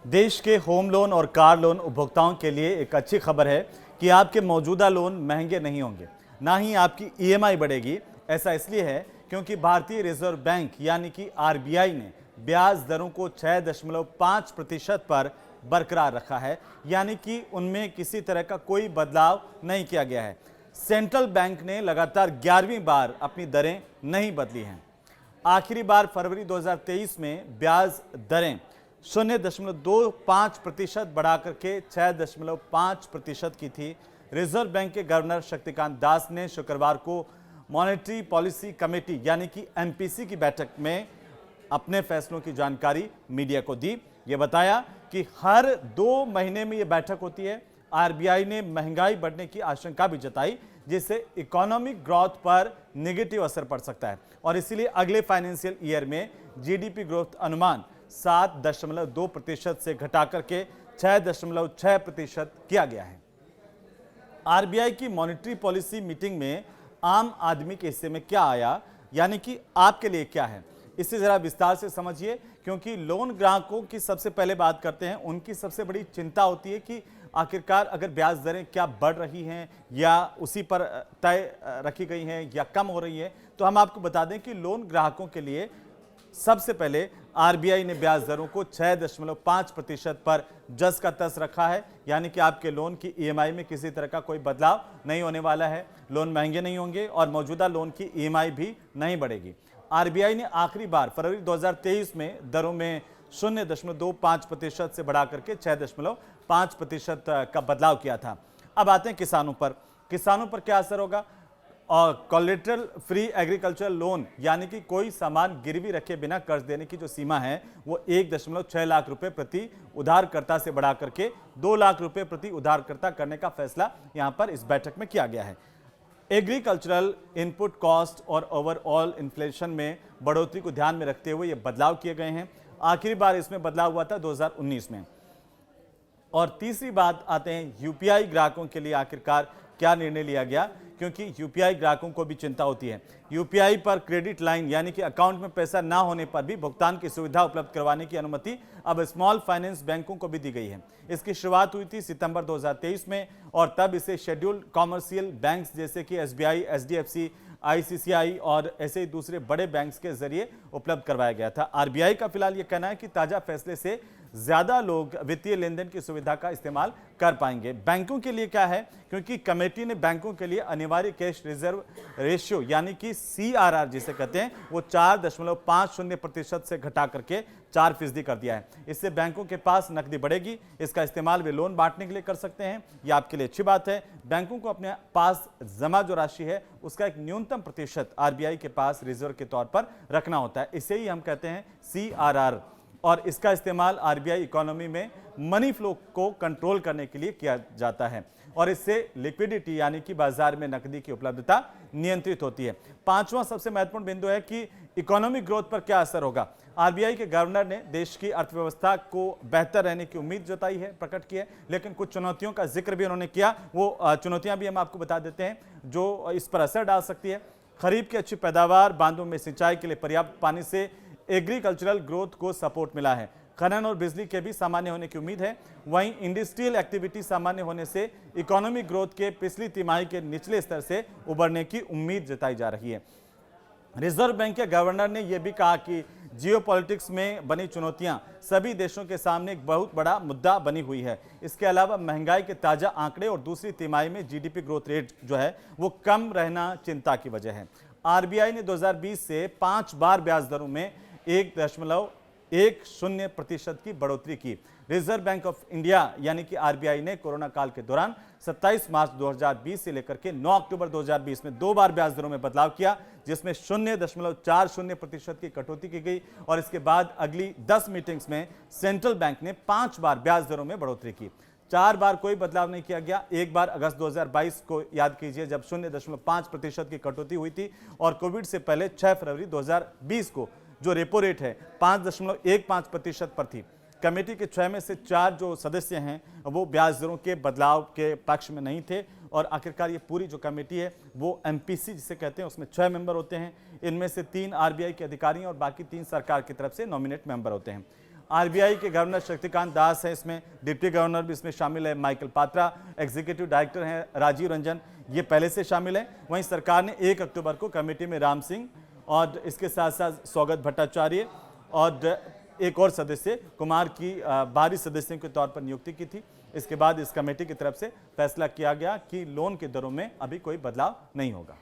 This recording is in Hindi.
देश के होम लोन और कार लोन उपभोक्ताओं के लिए एक अच्छी खबर है कि आपके मौजूदा लोन महंगे नहीं होंगे, ना ही आपकी ईएमआई बढ़ेगी। ऐसा इसलिए है क्योंकि भारतीय रिजर्व बैंक यानी कि आरबीआई ने ब्याज दरों को 6.5% पर बरकरार रखा है, यानी कि उनमें किसी तरह का कोई बदलाव नहीं किया गया है। सेंट्रल बैंक ने लगातार 11वीं बार अपनी दरें नहीं बदली हैं। आखिरी बार फरवरी 2023 में ब्याज दरें 0.25% बढ़ाकर के 6.5% की थी। रिजर्व बैंक के गवर्नर शक्तिकांत दास ने शुक्रवार को मॉनेटरी पॉलिसी कमेटी यानी कि एमपीसी की बैठक में अपने फैसलों की जानकारी मीडिया को दी। ये बताया कि हर 2 महीने में ये बैठक होती है। आरबीआई ने महंगाई बढ़ने की आशंका भी जताई, जिससे इकोनॉमिक ग्रोथ पर नेगेटिव असर पड़ सकता है और इसीलिए अगले फाइनेंशियल ईयर में जीडीपी ग्रोथ अनुमान 7.2% से घटाकर के 6.6% किया गया है। आरबीआई की मॉनेटरी पॉलिसी मीटिंग में आम आदमी के हिस्से में क्या आया, यानी कि आपके लिए क्या है, इसे जरा विस्तार से समझिए, क्योंकि लोन ग्राहकों की सबसे पहले बात करते हैं। उनकी सबसे बड़ी चिंता होती है कि आखिरकार अगर ब्याज दरें क्या बढ़ रही हैं या उसी पर तय रखी गई हैं या कम हो रही है। तो हम आपको बता दें कि लोन ग्राहकों के लिए सबसे पहले आरबीआई ने ब्याज दरों को 6.5% पर जस का तस रखा है, यानी कि आपके लोन की ईएमआई में किसी तरह का कोई बदलाव नहीं होने वाला है। लोन महंगे नहीं होंगे और मौजूदा लोन की ईएमआई भी नहीं बढ़ेगी। आरबीआई ने आखिरी बार फरवरी 2023 में दरों में 0.25% से बढ़ा करके 6.5% का बदलाव किया था। अब आते हैं किसानों पर। किसानों पर क्या असर होगा? और कोलेटरल फ्री एग्रीकल्चर लोन यानी कि कोई सामान गिरवी रखे बिना कर्ज देने की जो सीमा है वो 1.6 लाख रुपए प्रति उधारकर्ता से बढ़ा करके 2 लाख रुपए प्रति उधारकर्ता करने का फैसला यहां पर इस बैठक में किया गया है। एग्रीकल्चरल इनपुट कॉस्ट और ओवरऑल इन्फ्लेशन में बढ़ोतरी को ध्यान में रखते हुए ये बदलाव किए गए हैं। आखिरी बार इसमें बदलाव हुआ था 2019 में। और तीसरी बात आते हैं यूपीआई ग्राहकों के लिए आखिरकार क्या निर्णय लिया गया, क्योंकि यूपीआई ग्राहकों को भी चिंता होती है। यूपीआई पर क्रेडिट लाइन यानी कि अकाउंट में पैसा ना होने पर भी भुगतान की सुविधा उपलब्ध करवाने की अनुमति अब स्मॉल फाइनेंस बैंकों को भी दी गई है। इसकी शुरुआत हुई थी सितंबर 2023 में और तब इसे शेड्यूल्ड कॉमर्शियल बैंक्स जैसे कि एसबीआई, एचडीएफसी, आईसीसीआई और ऐसे ही दूसरे बड़े बैंक्स के जरिए उपलब्ध करवाया गया था। आरबीआई का फिलहाल ये कहना है कि ताजा फैसले से ज्यादा लोग वित्तीय लेन देन की सुविधा का इस्तेमाल कर पाएंगे। बैंकों के लिए क्या है, क्योंकि कमेटी ने बैंकों के लिए अनिवार्य कैश रिजर्व रेशियो यानी कि सीआरआर जिसे कहते हैं वो 4.50% से घटा करके 4% कर दिया है। इससे बैंकों के पास नकदी बढ़ेगी। इसका इस्तेमाल वे लोन बांटने के लिए कर सकते हैं। यह आपके लिए अच्छी बात है। बैंकों को अपने पास जमा जो राशि है उसका एक न्यूनतम प्रतिशत आरबीआई के पास रिजर्व के तौर पर रखना होता है। इसे ही हम कहते हैं सीआरआर और इसका इस्तेमाल आरबीआई इकोनॉमी में मनी फ्लो को कंट्रोल करने के लिए किया जाता है और इससे लिक्विडिटी यानी कि बाजार में नकदी की उपलब्धता नियंत्रित होती है। पांचवां सबसे महत्वपूर्ण बिंदु है कि इकोनॉमिक ग्रोथ पर क्या असर होगा। आरबीआई के गवर्नर ने देश की अर्थव्यवस्था को बेहतर रहने की उम्मीद जताई है, प्रकट की है, लेकिन कुछ चुनौतियों का जिक्र भी उन्होंने किया। वो चुनौतियां भी हम आपको बता देते हैं जो इस पर असर डाल सकती है। खरीफ की अच्छी पैदावार, बांधों में सिंचाई के लिए पर्याप्त पानी से एग्रीकल्चरल ग्रोथ को सपोर्ट मिला है। खनन और बिजली के भी सामान्य होने की उम्मीद है। वहीं इंडस्ट्रियल एक्टिविटी सामान्य होने से इकोनॉमिक ग्रोथ के पिछली तिमाही के निचले स्तर से उबरने की उम्मीद जताई जा रही है। रिजर्व बैंक के गवर्नर ने यह भी कहा कि जियोपॉलिटिक्स में बनी चुनौतियां सभी देशों के सामने एक बहुत बड़ा मुद्दा बनी हुई है। इसके अलावा महंगाई के ताजा आंकड़े और दूसरी तिमाही में जीडीपी ग्रोथ रेट जो है वो कम रहना चिंता की वजह है। आरबीआई ने 2020 से 5 बार ब्याज दरों में 1.10% की बढ़ोतरी की। रिजर्व बैंक ऑफ इंडिया यानी कि आरबीआई ने कोरोना काल के दौरान 27 मार्च 2020 से लेकर के 9 अक्टूबर 2020 में 2 बार ब्याज दरों में बदलाव किया, जिसमें 0.40% की कटौती की गई और इसके बाद अगली 10 मीटिंग्स में सेंट्रल बैंक ने 5 बार ब्याज दरों में बढ़ोतरी की। 4 बार कोई बदलाव नहीं किया गया। एक बार अगस्त 2022 को याद कीजिए जब 0.5% की कटौती हुई थी और कोविड से पहले 6 फरवरी 2020 को जो रेपो रेट है 5.15% पर थी। कमेटी के 6 में से 4 जो सदस्य हैं वो ब्याज दरों के बदलाव के पक्ष में नहीं थे और आखिरकार ये पूरी जो कमेटी है वो एमपीसी जिसे कहते हैं उसमें 6 मेंबर होते हैं। इनमें से 3 आरबीआई के अधिकारी और बाकी 3 सरकार की तरफ से नॉमिनेट मेंबर होते हैं। आरबीआई के गवर्नर शक्तिकांत दास हैं, इसमें डिप्टी गवर्नर भी इसमें शामिल है माइकल पात्रा, एग्जीक्यूटिव डायरेक्टर हैं राजीव रंजन, ये पहले से शामिल हैं। वहीं सरकार ने 1 अक्टूबर को कमेटी में राम सिंह और इसके साथ साथ स्वागत भट्टाचार्य और एक और सदस्य कुमार की बाहरी सदस्यों के तौर पर नियुक्ति की थी। इसके बाद इस कमेटी की तरफ से फैसला किया गया कि लोन की दरों में अभी कोई बदलाव नहीं होगा।